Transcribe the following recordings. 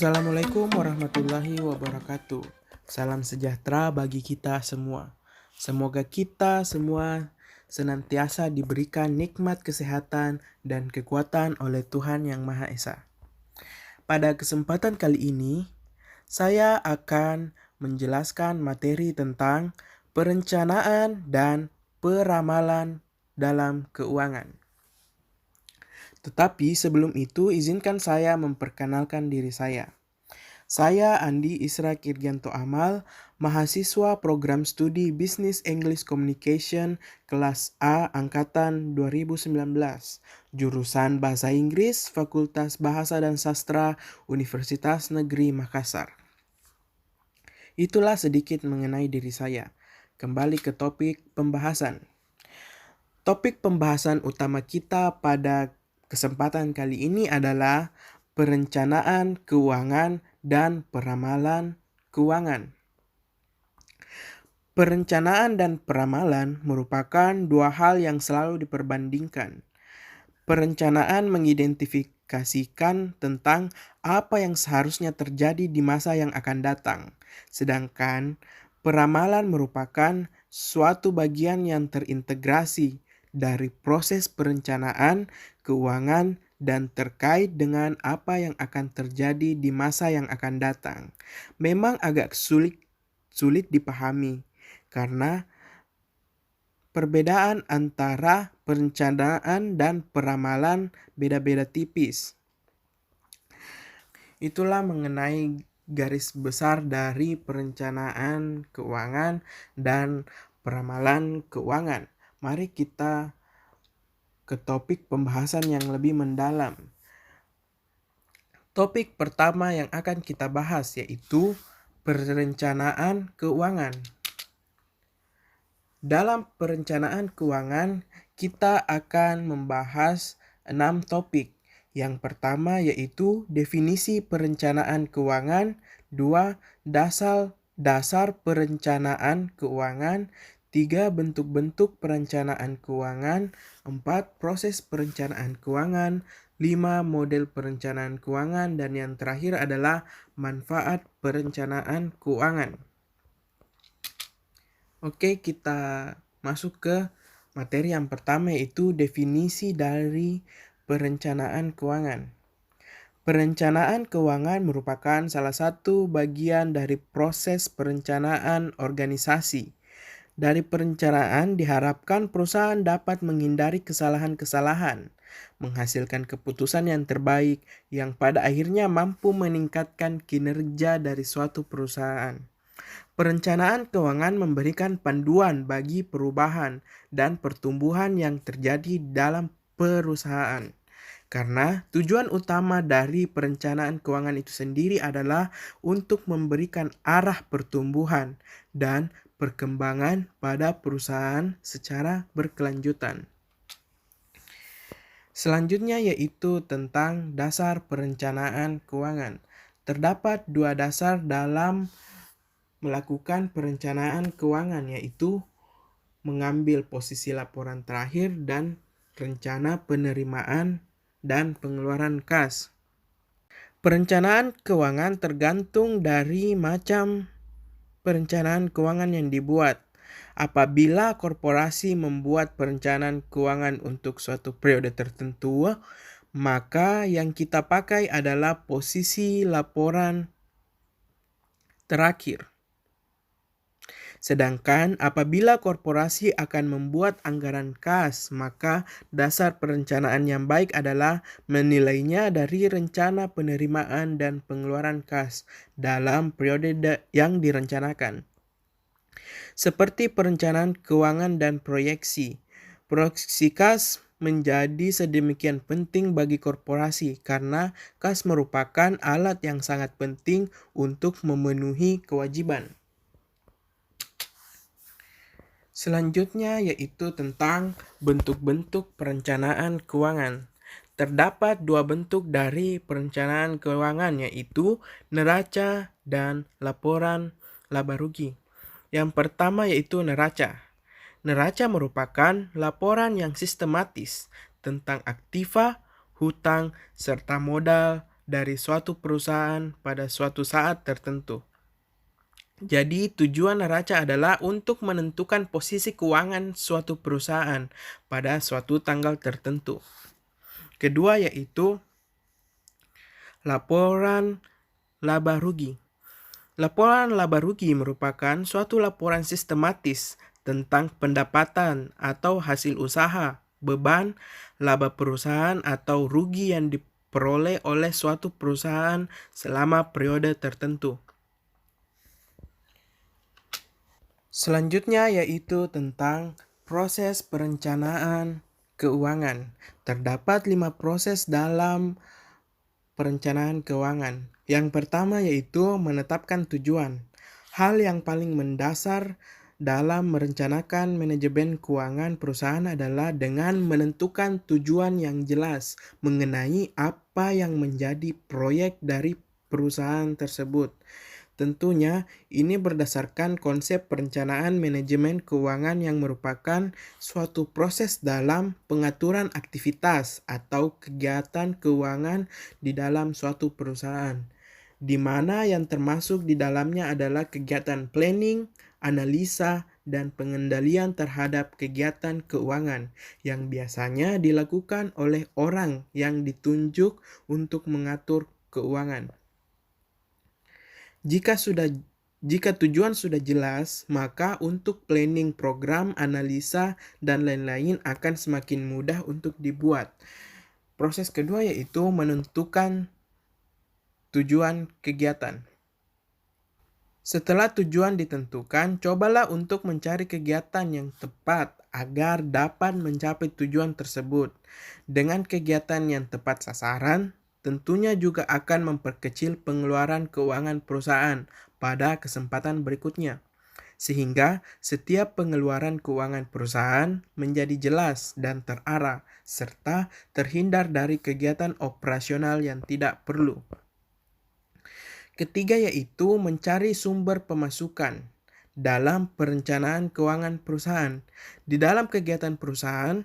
Assalamualaikum warahmatullahi wabarakatuh. Salam sejahtera bagi kita semua. Semoga kita semua senantiasa diberikan nikmat kesehatan dan kekuatan oleh Tuhan Yang Maha Esa. Pada kesempatan kali ini, saya akan menjelaskan materi tentang perencanaan dan peramalan dalam keuangan. Tetapi sebelum itu, izinkan saya memperkenalkan diri saya. Saya Andi Isra Kirgianto Amal, mahasiswa program studi Business English Communication kelas A angkatan 2019, jurusan Bahasa Inggris, Fakultas Bahasa dan Sastra, Universitas Negeri Makassar. Itulah sedikit mengenai diri saya. Kembali ke topik pembahasan. Topik pembahasan utama kita pada kesempatan kali ini adalah perencanaan keuangan dan peramalan keuangan. Perencanaan dan peramalan merupakan dua hal yang selalu diperbandingkan. Perencanaan mengidentifikasikan tentang apa yang seharusnya terjadi di masa yang akan datang, sedangkan peramalan merupakan suatu bagian yang terintegrasi dari proses perencanaan keuangan dan terkait dengan apa yang akan terjadi di masa yang akan datang. Memang agak sulit dipahami karena perbedaan antara perencanaan dan peramalan beda-beda tipis. Itulah mengenai garis besar dari perencanaan keuangan dan peramalan keuangan. Mari kita ke topik pembahasan yang lebih mendalam. Topik pertama yang akan kita bahas yaitu perencanaan keuangan. Dalam perencanaan keuangan, kita akan membahas 6 topik. Yang pertama yaitu definisi perencanaan keuangan, 2. Dasar perencanaan keuangan, 3. Bentuk-bentuk perencanaan keuangan, 4. Proses perencanaan keuangan, 5. Model perencanaan keuangan, dan yang terakhir adalah manfaat perencanaan keuangan. Oke, kita masuk ke materi yang pertama yaitu definisi dari perencanaan keuangan. Perencanaan keuangan merupakan salah satu bagian dari proses perencanaan organisasi. Dari perencanaan diharapkan perusahaan dapat menghindari kesalahan-kesalahan, menghasilkan keputusan yang terbaik yang pada akhirnya mampu meningkatkan kinerja dari suatu perusahaan. Perencanaan keuangan memberikan panduan bagi perubahan dan pertumbuhan yang terjadi dalam perusahaan. Karena tujuan utama dari perencanaan keuangan itu sendiri adalah untuk memberikan arah pertumbuhan dan perkembangan pada perusahaan secara berkelanjutan. Selanjutnya yaitu tentang dasar perencanaan keuangan. Terdapat dua dasar dalam melakukan perencanaan keuangan yaitu mengambil posisi laporan terakhir dan rencana penerimaan dan pengeluaran kas. Perencanaan keuangan tergantung dari macam perencanaan keuangan yang dibuat. Apabila korporasi membuat perencanaan keuangan untuk suatu periode tertentu, maka yang kita pakai adalah posisi laporan terakhir. Sedangkan apabila korporasi akan membuat anggaran kas, maka dasar perencanaan yang baik adalah menilainya dari rencana penerimaan dan pengeluaran kas dalam periode yang direncanakan. Seperti perencanaan keuangan dan proyeksi. Proyeksi kas menjadi sedemikian penting bagi korporasi karena kas merupakan alat yang sangat penting untuk memenuhi kewajiban. Selanjutnya yaitu tentang bentuk-bentuk perencanaan keuangan. Terdapat dua bentuk dari perencanaan keuangan yaitu neraca dan laporan laba rugi. Yang pertama yaitu neraca. Neraca merupakan laporan yang sistematis tentang aktiva, hutang, serta modal dari suatu perusahaan pada suatu saat tertentu. Jadi, tujuan neraca adalah untuk menentukan posisi keuangan suatu perusahaan pada suatu tanggal tertentu. Kedua yaitu laporan laba rugi. Laporan laba rugi merupakan suatu laporan sistematis tentang pendapatan atau hasil usaha, beban, laba perusahaan atau rugi yang diperoleh oleh suatu perusahaan selama periode tertentu. Selanjutnya yaitu tentang proses perencanaan keuangan. Terdapat 5 proses dalam perencanaan keuangan. Yang pertama yaitu menetapkan tujuan. Hal yang paling mendasar dalam merencanakan manajemen keuangan perusahaan adalah dengan menentukan tujuan yang jelas mengenai apa yang menjadi proyek dari perusahaan tersebut. Tentunya, ini berdasarkan konsep perencanaan manajemen keuangan yang merupakan suatu proses dalam pengaturan aktivitas atau kegiatan keuangan di dalam suatu perusahaan, di mana yang termasuk di dalamnya adalah kegiatan planning, analisa, dan pengendalian terhadap kegiatan keuangan yang biasanya dilakukan oleh orang yang ditunjuk untuk mengatur keuangan. Jika tujuan sudah jelas, maka untuk planning program, analisa, dan lain-lain akan semakin mudah untuk dibuat. Proses kedua yaitu menentukan tujuan kegiatan. Setelah tujuan ditentukan, cobalah untuk mencari kegiatan yang tepat agar dapat mencapai tujuan tersebut. Dengan kegiatan yang tepat sasaran, tentunya juga akan memperkecil pengeluaran keuangan perusahaan pada kesempatan berikutnya. Sehingga setiap pengeluaran keuangan perusahaan menjadi jelas dan terarah, serta terhindar dari kegiatan operasional yang tidak perlu. Ketiga yaitu mencari sumber pemasukan dalam perencanaan keuangan perusahaan. Di dalam kegiatan perusahaan,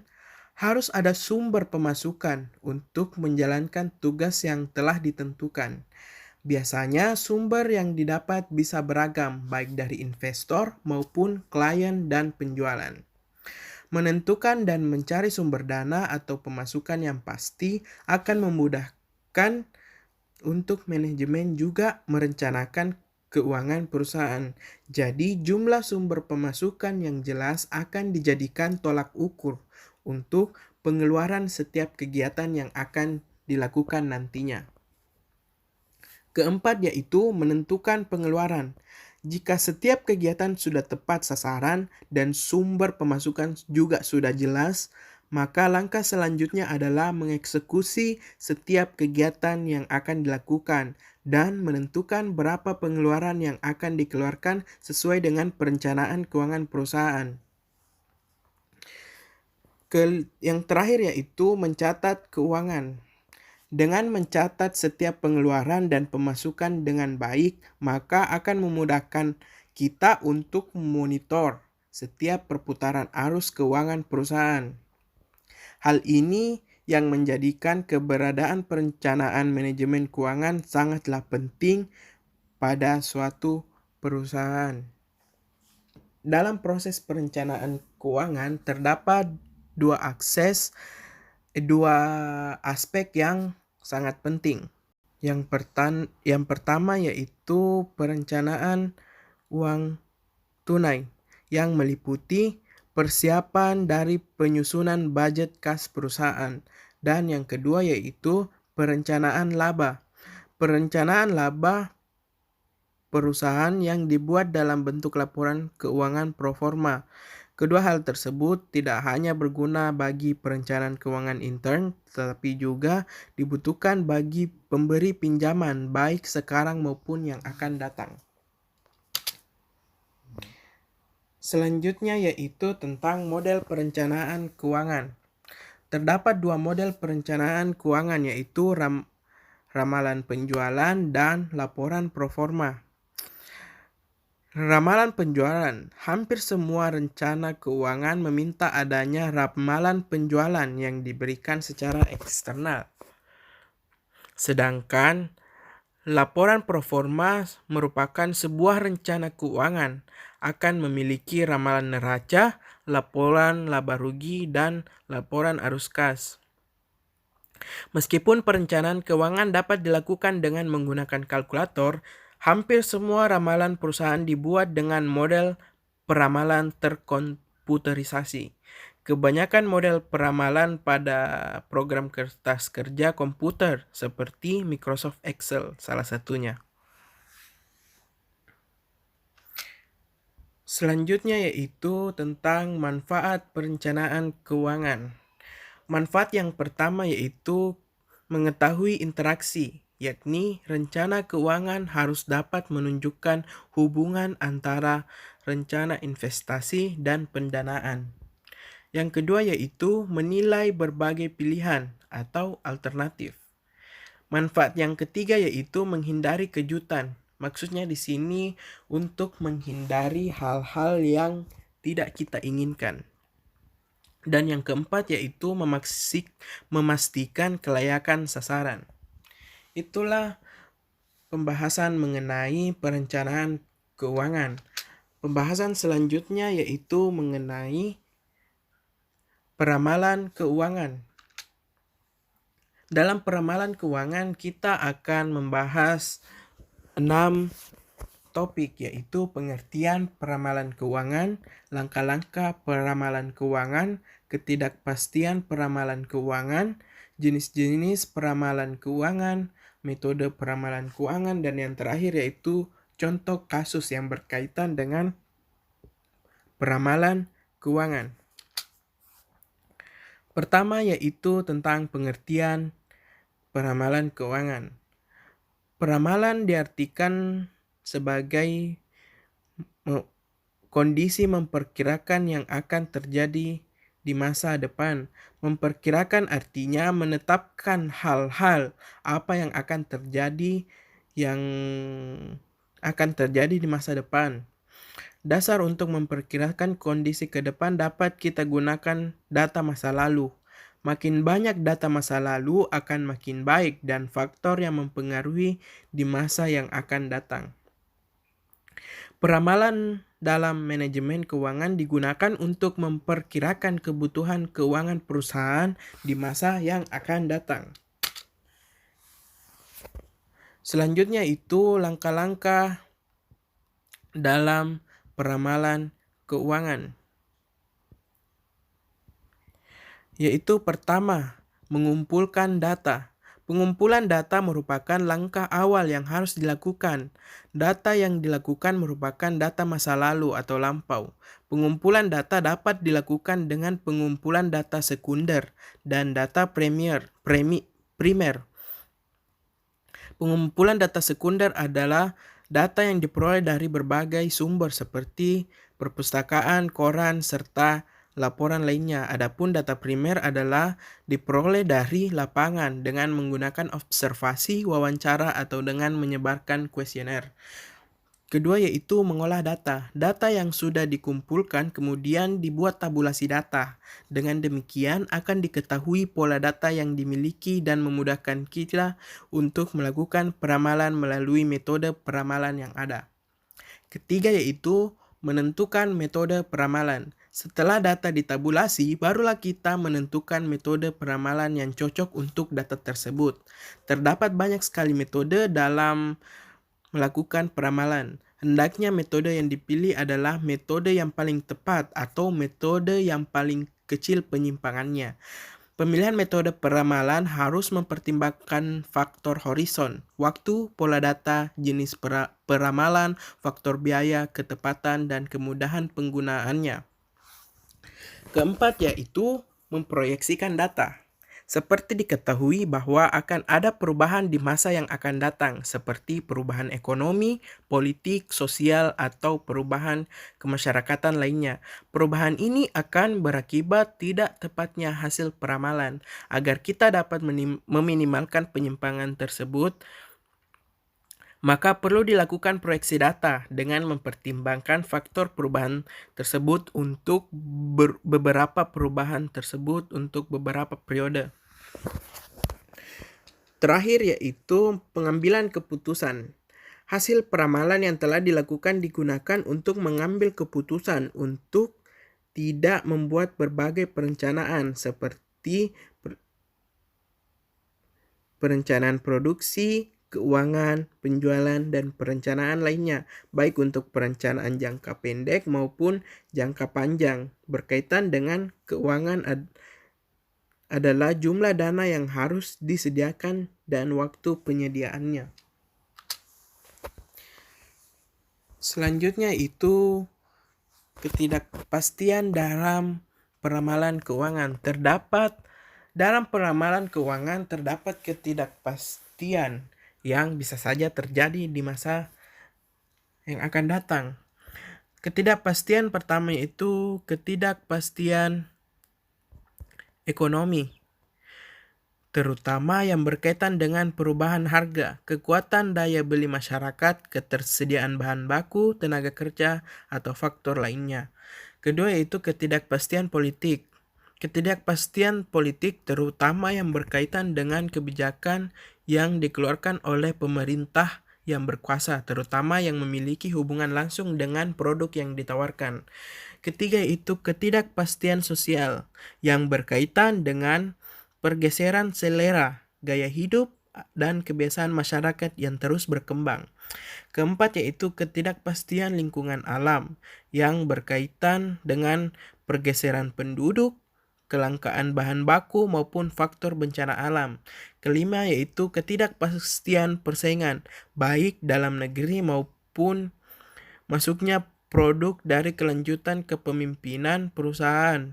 harus ada sumber pemasukan untuk menjalankan tugas yang telah ditentukan. Biasanya sumber yang didapat bisa beragam, baik dari investor maupun klien dan penjualan. Menentukan dan mencari sumber dana atau pemasukan yang pasti akan memudahkan untuk manajemen juga merencanakan keuangan perusahaan. Jadi, jumlah sumber pemasukan yang jelas akan dijadikan tolak ukur untuk pengeluaran setiap kegiatan yang akan dilakukan nantinya. Keempat yaitu menentukan pengeluaran. Jika setiap kegiatan sudah tepat sasaran dan sumber pemasukan juga sudah jelas, maka langkah selanjutnya adalah mengeksekusi setiap kegiatan yang akan dilakukan dan menentukan berapa pengeluaran yang akan dikeluarkan sesuai dengan perencanaan keuangan perusahaan. Yang terakhir yaitu mencatat keuangan. Dengan mencatat setiap pengeluaran dan pemasukan dengan baik, maka akan memudahkan kita untuk memonitor setiap perputaran arus keuangan perusahaan. Hal ini yang menjadikan keberadaan perencanaan manajemen keuangan sangatlah penting pada suatu perusahaan. Dalam proses perencanaan keuangan terdapat dua aspek yang sangat penting. Yang pertama yaitu perencanaan uang tunai yang meliputi persiapan dari penyusunan budget kas perusahaan. Dan yang kedua yaitu perencanaan laba. Perencanaan laba perusahaan yang dibuat dalam bentuk laporan keuangan pro forma. Kedua hal tersebut tidak hanya berguna bagi perencanaan keuangan intern, tetapi juga dibutuhkan bagi pemberi pinjaman baik sekarang maupun yang akan datang. Selanjutnya yaitu tentang model perencanaan keuangan. Terdapat dua model perencanaan keuangan yaitu ramalan penjualan dan laporan pro forma. Ramalan penjualan. Hampir semua rencana keuangan meminta adanya ramalan penjualan yang diberikan secara eksternal. Sedangkan laporan proforma merupakan sebuah rencana keuangan, akan memiliki ramalan neraca, laporan laba rugi, dan laporan arus kas. Meskipun perencanaan keuangan dapat dilakukan dengan menggunakan kalkulator, hampir semua ramalan perusahaan dibuat dengan model peramalan terkomputerisasi. Kebanyakan model peramalan pada program kertas kerja komputer seperti Microsoft Excel salah satunya. Selanjutnya yaitu tentang manfaat perencanaan keuangan. Manfaat yang pertama yaitu mengetahui interaksi, yakni rencana keuangan harus dapat menunjukkan hubungan antara rencana investasi dan pendanaan. Yang kedua yaitu menilai berbagai pilihan atau alternatif. Manfaat yang ketiga yaitu menghindari kejutan. Maksudnya di sini untuk menghindari hal-hal yang tidak kita inginkan. Dan yang keempat yaitu memastikan kelayakan sasaran. Itulah pembahasan mengenai perencanaan keuangan. Pembahasan selanjutnya yaitu mengenai peramalan keuangan. Dalam peramalan keuangan kita akan membahas 6 topik, yaitu pengertian peramalan keuangan, langkah-langkah peramalan keuangan, ketidakpastian peramalan keuangan, jenis-jenis peramalan keuangan, metode peramalan keuangan, dan yang terakhir yaitu contoh kasus yang berkaitan dengan peramalan keuangan. Pertama yaitu tentang pengertian peramalan keuangan. Peramalan diartikan sebagai kondisi memperkirakan yang akan terjadi di masa depan. Memperkirakan artinya menetapkan hal-hal apa yang akan terjadi di masa depan. Dasar untuk memperkirakan kondisi ke depan dapat kita gunakan data masa lalu. Makin banyak data masa lalu akan makin baik dan faktor yang mempengaruhi di masa yang akan datang. Peramalan dalam manajemen keuangan digunakan untuk memperkirakan kebutuhan keuangan perusahaan di masa yang akan datang. Selanjutnya itu langkah-langkah dalam peramalan keuangan. Yaitu pertama, mengumpulkan data. Pengumpulan data merupakan langkah awal yang harus dilakukan. Data yang dilakukan merupakan data masa lalu atau lampau. Pengumpulan data dapat dilakukan dengan pengumpulan data sekunder dan data primer. Pengumpulan data sekunder adalah data yang diperoleh dari berbagai sumber seperti perpustakaan, koran, serta laporan lainnya. Adapun data primer adalah diperoleh dari lapangan dengan menggunakan observasi, wawancara, atau dengan menyebarkan kuesioner. Kedua yaitu mengolah data. Data yang sudah dikumpulkan kemudian dibuat tabulasi data. Dengan demikian akan diketahui pola data yang dimiliki dan memudahkan kita untuk melakukan peramalan melalui metode peramalan yang ada. Ketiga yaitu menentukan metode peramalan. Setelah data ditabulasi, barulah kita menentukan metode peramalan yang cocok untuk data tersebut. Terdapat banyak sekali metode dalam melakukan peramalan. Hendaknya metode yang dipilih adalah metode yang paling tepat atau metode yang paling kecil penyimpangannya. Pemilihan metode peramalan harus mempertimbangkan faktor horizon, waktu, pola data, jenis peramalan, faktor biaya, ketepatan, dan kemudahan penggunaannya. Keempat yaitu memproyeksikan data. Seperti diketahui bahwa akan ada perubahan di masa yang akan datang, seperti perubahan ekonomi, politik, sosial, atau perubahan kemasyarakatan lainnya. Perubahan ini akan berakibat tidak tepatnya hasil peramalan. Agar kita dapat meminimalkan penyimpangan tersebut, maka perlu dilakukan proyeksi data dengan mempertimbangkan faktor perubahan tersebut untuk beberapa perubahan tersebut untuk beberapa periode. Terakhir yaitu pengambilan keputusan. Hasil peramalan yang telah dilakukan digunakan untuk mengambil keputusan untuk tidak membuat berbagai perencanaan seperti perencanaan produksi, keuangan, penjualan, dan perencanaan lainnya, baik untuk perencanaan jangka pendek maupun jangka panjang. Berkaitan dengan keuangan adalah jumlah dana yang harus disediakan dan waktu penyediaannya. Selanjutnya itu ketidakpastian dalam peramalan keuangan. Dalam peramalan keuangan terdapat ketidakpastian yang bisa saja terjadi di masa yang akan datang. Ketidakpastian pertama yaitu ketidakpastian ekonomi, terutama yang berkaitan dengan perubahan harga, kekuatan daya beli masyarakat, ketersediaan bahan baku, tenaga kerja, atau faktor lainnya. Kedua yaitu ketidakpastian politik. Ketidakpastian politik terutama yang berkaitan dengan kebijakan yang dikeluarkan oleh pemerintah yang berkuasa, terutama yang memiliki hubungan langsung dengan produk yang ditawarkan. Ketiga itu ketidakpastian sosial yang berkaitan dengan pergeseran selera, gaya hidup, dan kebiasaan masyarakat yang terus berkembang. Keempat yaitu ketidakpastian lingkungan alam yang berkaitan dengan pergeseran penduduk, kelangkaan bahan baku maupun faktor bencana alam. Kelima yaitu ketidakpastian persaingan, baik dalam negeri maupun masuknya produk dari kelanjutan kepemimpinan perusahaan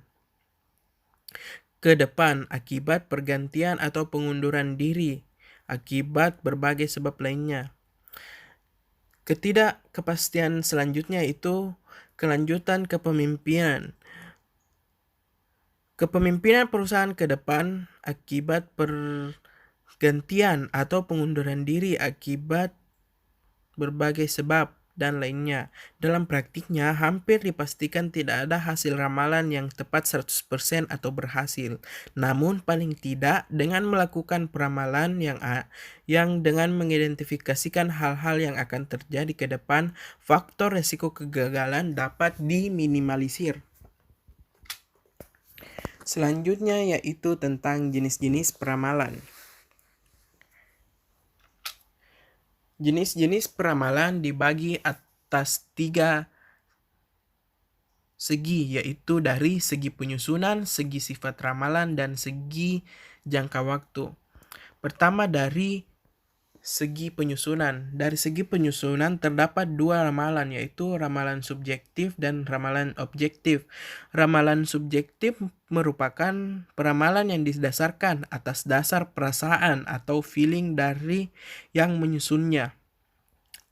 ke depan akibat pergantian atau pengunduran diri akibat berbagai sebab lainnya. Ketidakpastian selanjutnya itu kelanjutan kepemimpinan. Kepemimpinan perusahaan ke depan akibat pergantian atau pengunduran diri akibat berbagai sebab dan lainnya. Dalam praktiknya, hampir dipastikan tidak ada hasil ramalan yang tepat 100% atau berhasil. Namun, paling tidak dengan melakukan peramalan yang dengan mengidentifikasikan hal-hal yang akan terjadi ke depan, faktor resiko kegagalan dapat diminimalisir. Selanjutnya yaitu tentang jenis-jenis peramalan. Jenis-jenis peramalan dibagi atas 3 segi, yaitu dari segi penyusunan, segi sifat ramalan, dan segi jangka waktu. Pertama dari segi penyusunan. Dari segi penyusunan terdapat 2 ramalan, yaitu ramalan subjektif dan ramalan objektif. Ramalan subjektif merupakan peramalan yang didasarkan atas dasar perasaan atau feeling dari yang menyusunnya.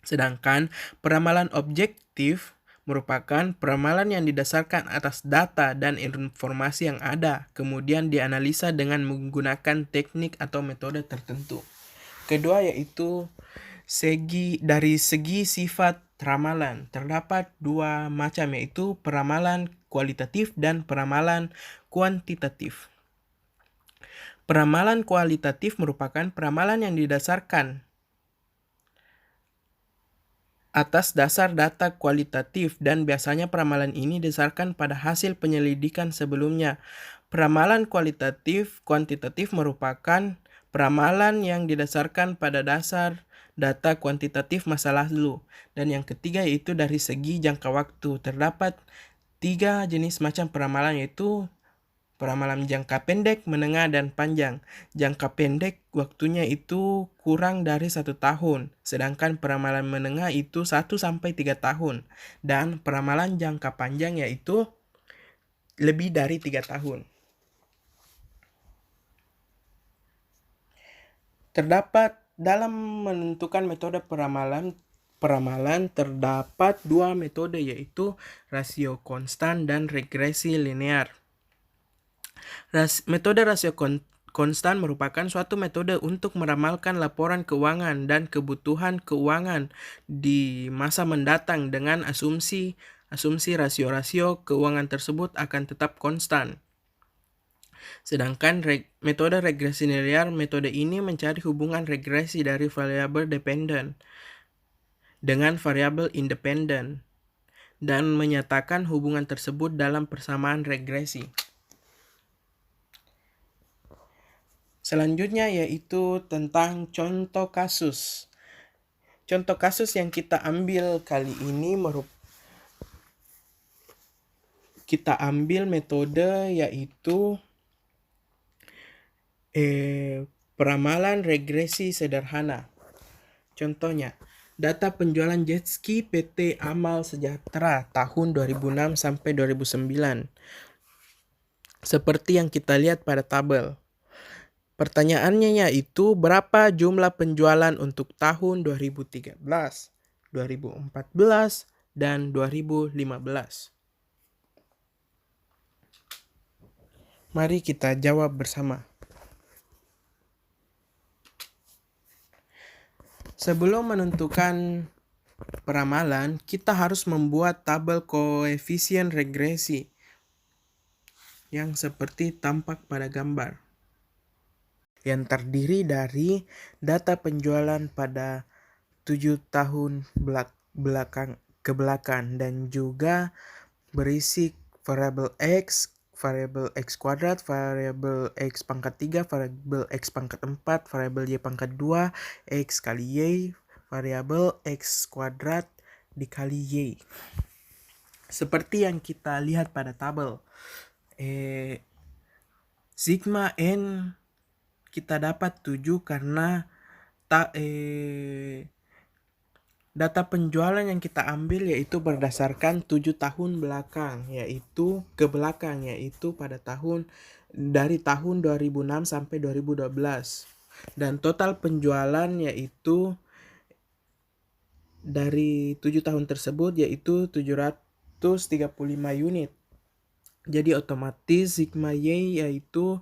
Sedangkan peramalan objektif merupakan peramalan yang didasarkan atas data dan informasi yang ada, kemudian dianalisa dengan menggunakan teknik atau metode tertentu. Kedua yaitu dari segi sifat ramalan. Terdapat 2 macam yaitu peramalan kualitatif dan peramalan kuantitatif. Peramalan kualitatif merupakan peramalan yang didasarkan atas dasar data kualitatif dan biasanya peramalan ini didasarkan pada hasil penyelidikan sebelumnya. Peramalan kuantitatif merupakan peramalan yang didasarkan pada dasar data kuantitatif masa lalu. Dan yang ketiga yaitu dari segi jangka waktu. Terdapat 3 jenis macam peramalan yaitu peramalan jangka pendek, menengah, dan panjang. Jangka pendek waktunya itu kurang dari 1 tahun. Sedangkan peramalan menengah itu 1-3 tahun. Dan peramalan jangka panjang yaitu lebih dari 3 tahun. Terdapat dalam menentukan metode peramalan terdapat 2 metode yaitu rasio konstan dan regresi linear. Metode rasio konstan merupakan suatu metode untuk meramalkan laporan keuangan dan kebutuhan keuangan di masa mendatang dengan asumsi rasio-rasio keuangan tersebut akan tetap konstan. Sedangkan metode regresi linear, metode ini mencari hubungan regresi dari variabel dependen dengan variabel independen dan menyatakan hubungan tersebut dalam persamaan regresi. Selanjutnya yaitu tentang contoh kasus. Contoh kasus yang kita ambil kali ini kita ambil metode yaitu peramalan regresi sederhana. Contohnya, data penjualan jet ski PT Amal Sejahtera tahun 2006 sampai 2009. Seperti yang kita lihat pada tabel. Pertanyaannya yaitu berapa jumlah penjualan untuk tahun 2013, 2014, dan 2015. Mari kita jawab bersama. Sebelum menentukan peramalan, kita harus membuat tabel koefisien regresi yang seperti tampak pada gambar, yang terdiri dari data penjualan pada 7 tahun ke belakang dan juga berisi variabel x kuadrat, variabel x pangkat 3, variabel x pangkat 4, variabel y pangkat 2, x kali y, variabel x kuadrat dikali y. Seperti yang kita lihat pada tabel, sigma n kita dapat 7 karena data penjualan yang kita ambil yaitu berdasarkan 7 tahun belakang, yaitu ke belakang, yaitu pada dari tahun 2006 sampai 2012. Dan total penjualan yaitu dari 7 tahun tersebut yaitu 735 unit. Jadi otomatis sigma y yaitu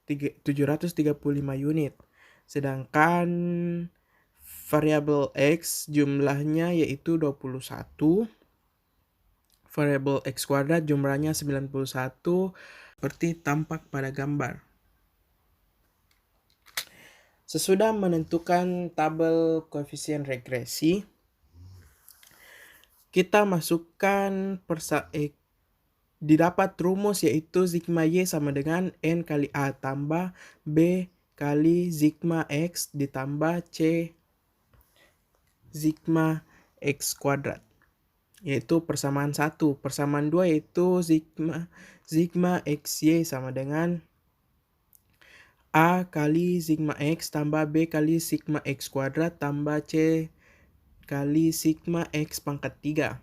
735 unit. Sedangkan variabel x jumlahnya yaitu 21. Variabel x kuadrat jumlahnya 91 seperti tampak pada gambar. Sesudah menentukan tabel koefisien regresi, kita masukkan didapat rumus yaitu sigma y sama dengan n kali a tambah b kali sigma x ditambah c sigma x kuadrat, yaitu persamaan 1. Persamaan 2 yaitu sigma xy sama dengan a kali sigma x tambah b kali sigma x kuadrat tambah c kali sigma x pangkat 3.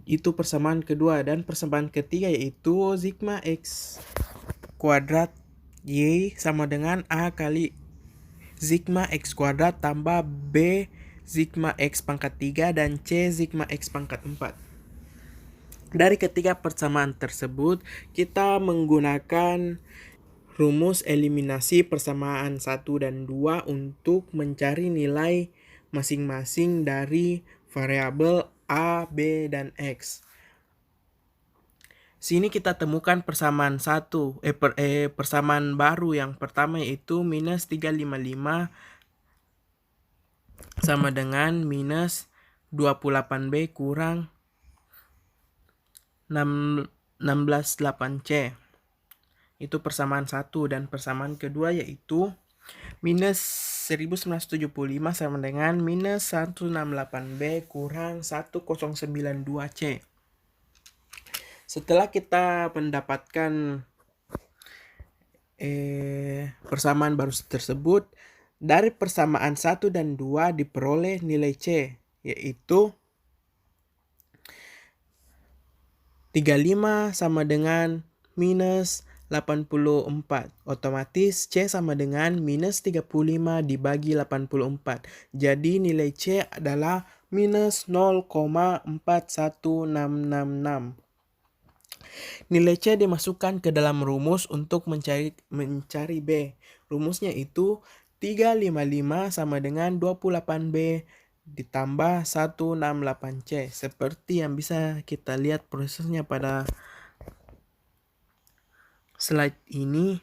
Itu persamaan kedua. Dan persamaan ketiga yaitu sigma x kuadrat y sama dengan a kali sigma x kuadrat tambah b sigma x pangkat 3 dan c sigma x pangkat 4. Dari ketiga persamaan tersebut, kita menggunakan rumus eliminasi persamaan 1 dan 2 untuk mencari nilai masing-masing dari variabel a, b, dan x. Sini kita temukan persamaan persamaan baru yang pertama yaitu minus 355 sama dengan minus 28b kurang 168c. Itu persamaan 1. Dan persamaan kedua yaitu minus 1975 sama dengan minus 168b kurang 1092c. Setelah kita mendapatkan persamaan baru tersebut, dari persamaan 1 dan 2 diperoleh nilai C, yaitu 35 sama dengan minus 84. Otomatis C sama dengan minus 35 dibagi 84. Jadi nilai C adalah minus 0,41666. Nilai C dimasukkan ke dalam rumus untuk mencari B. Rumusnya itu 355 sama dengan 28B ditambah 168C. Seperti yang bisa kita lihat prosesnya pada slide ini,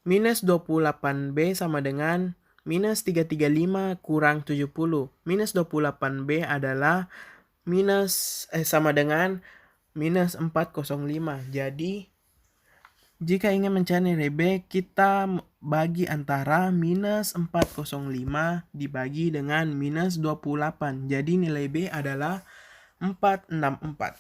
minus 28B sama dengan minus 335 kurang 70. Minus 28B adalah sama dengan minus 405. Jadi, jika ingin mencari nilai B, kita bagi antara minus 405 dibagi dengan minus 28. Jadi nilai B adalah 464.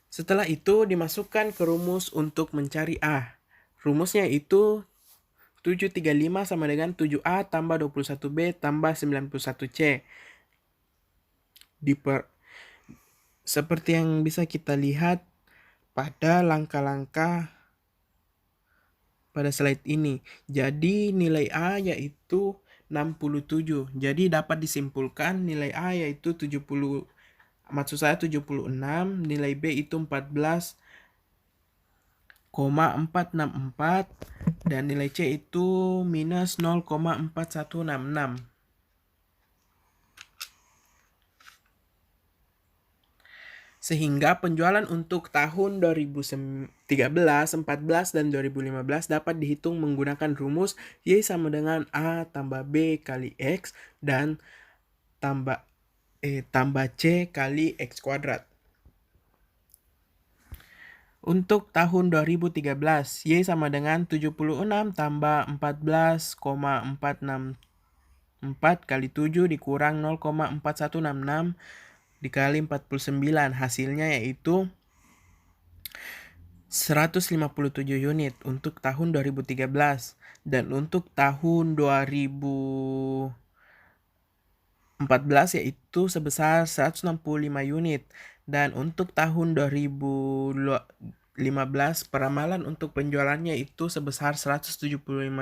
Setelah itu dimasukkan ke rumus untuk mencari A. Rumusnya itu 735 sama dengan 7A tambah 21B tambah 91C. Seperti yang bisa kita lihat pada langkah-langkah pada slide ini. Jadi nilai A yaitu 67. Jadi dapat disimpulkan nilai A yaitu 76, nilai B itu 14,464 dan nilai C itu minus 0,4166. Sehingga penjualan untuk tahun 2013, 14, dan 2015 dapat dihitung menggunakan rumus Y sama dengan A tambah B kali X dan tambah C kali X kuadrat. Untuk tahun 2013, Y sama dengan 76 tambah 14,464 kali 7 dikurang 0,4166 dikali 49. Hasilnya yaitu 157 unit untuk tahun 2013. Dan untuk tahun 2014 yaitu sebesar 165 unit. Dan untuk tahun 2015 peramalan untuk penjualannya itu sebesar 175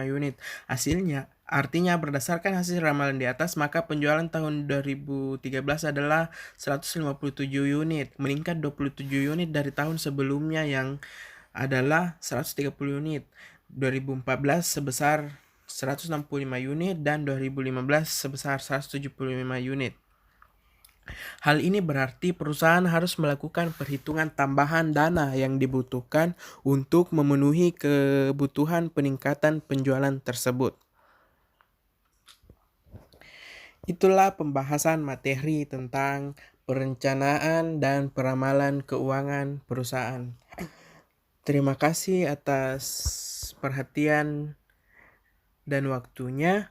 unit. Artinya berdasarkan hasil ramalan di atas, maka penjualan tahun 2013 adalah 157 unit, meningkat 27 unit dari tahun sebelumnya yang adalah 130 unit. 2014 sebesar 165 unit dan 2015 sebesar 175 unit. Hal ini berarti perusahaan harus melakukan perhitungan tambahan dana yang dibutuhkan untuk memenuhi kebutuhan peningkatan penjualan tersebut. Itulah pembahasan materi tentang perencanaan dan peramalan keuangan perusahaan. Terima kasih atas perhatian dan waktunya.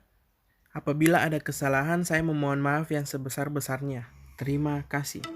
Apabila ada kesalahan, saya memohon maaf yang sebesar-besarnya. Terima kasih.